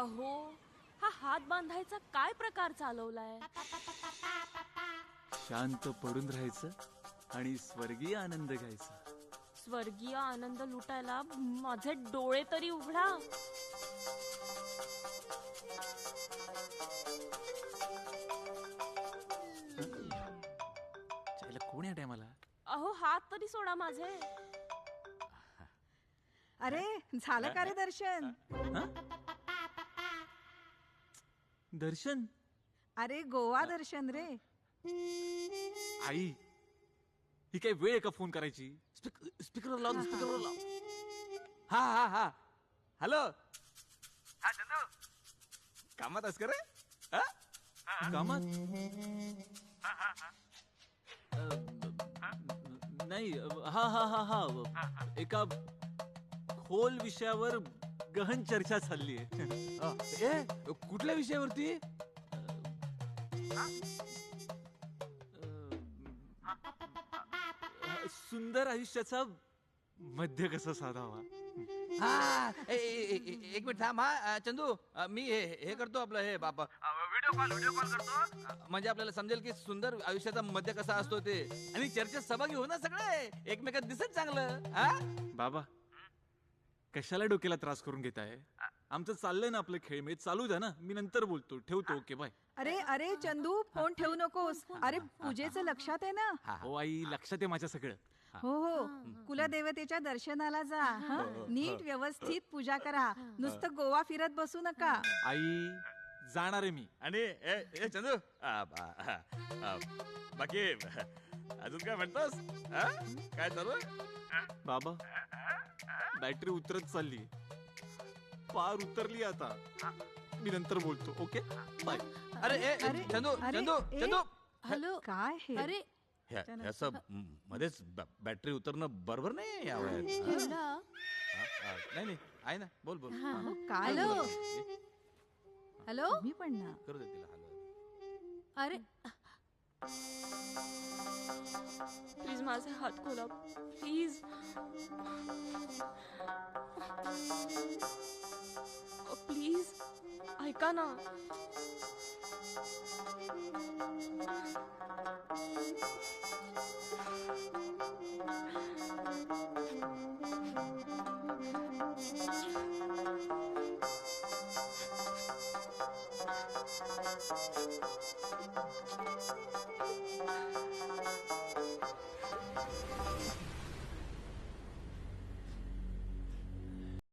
अहो, हा हात बांधायचा काय प्रकार चालवलाय? शांत पडून राहायचं आणि स्वर्गीय आनंद घ्यायचा. स्वर्गीय आनंद लुटायला माझे डोळे तरी उघडा. कोण या टायमाला? अहो, हात तरी सोडा माझे. अरे झालं का रे दर्शन? दर्शन? अरे गोवा दर्शन रे. आई, ही काय वेळ आहे का फोन करायची? स्पीकरवर लाव, स्पीकरवर लाव. हा हा हा, हॅलो. हा चंदू, कामात आहेस का रे? कामात? नाही, हा हा हा हा, एका खोल विषयावर गहन चर्चा चालली आहे. कुठल्या विषयावरती? सुंदर आयुष्याचा मध्य कसा साधावा. हा, एक मिनिट थांब. हा चंदू, मी हे करतो आपलं हे बाबा व्हिडिओ कॉल करतो, म्हणजे आपल्याला समजेल की सुंदर आयुष्याचा मध्य कसा असतो ते, आणि चर्चेत सहभागी हो ना सगळे, एकमेकात दिसत चांगलं. हा बाबा, कशाला डोक्याला त्रास करून घेताय? आमचं चाललंय ना आपलं खेळ, मी चालू द्या ना, मी नंतर बोलतो. ठेवतो. Okay, bye. अरे अरे चंदू, फोन ठेवू नकोस. अरे पूजेचं लक्षात आहे ना? हो आई, लक्षात आहे माझ्या सगळं. हो हो, कुलदेवतेच्या दर्शनाला जा. नीट व्यवस्थित पूजा करा. नुसतं गोवा फिरत बसू नका. आई, जाणार आहे मी. आणि चंदू, बाकी अजून काय म्हणतोस? काय चालू? बाबा, बॅटरी उतरत चालली, पार उतरली आता. मी नंतर बोलतो. Okay, bye. अरे चंदू चंदू चंदू, हॅलो, काय हे? अरे असं मध्येच बॅटरी उतरणं बरोबर नाही या वयात. नाही आहे ना, बोल बोल. काय हॅलो. हे? हॅलो. मी पण ना. करू दे तिला. हॅलो. अरे प्लीज माझे हात खोला, प्लीज. प्लीज ऐका ना.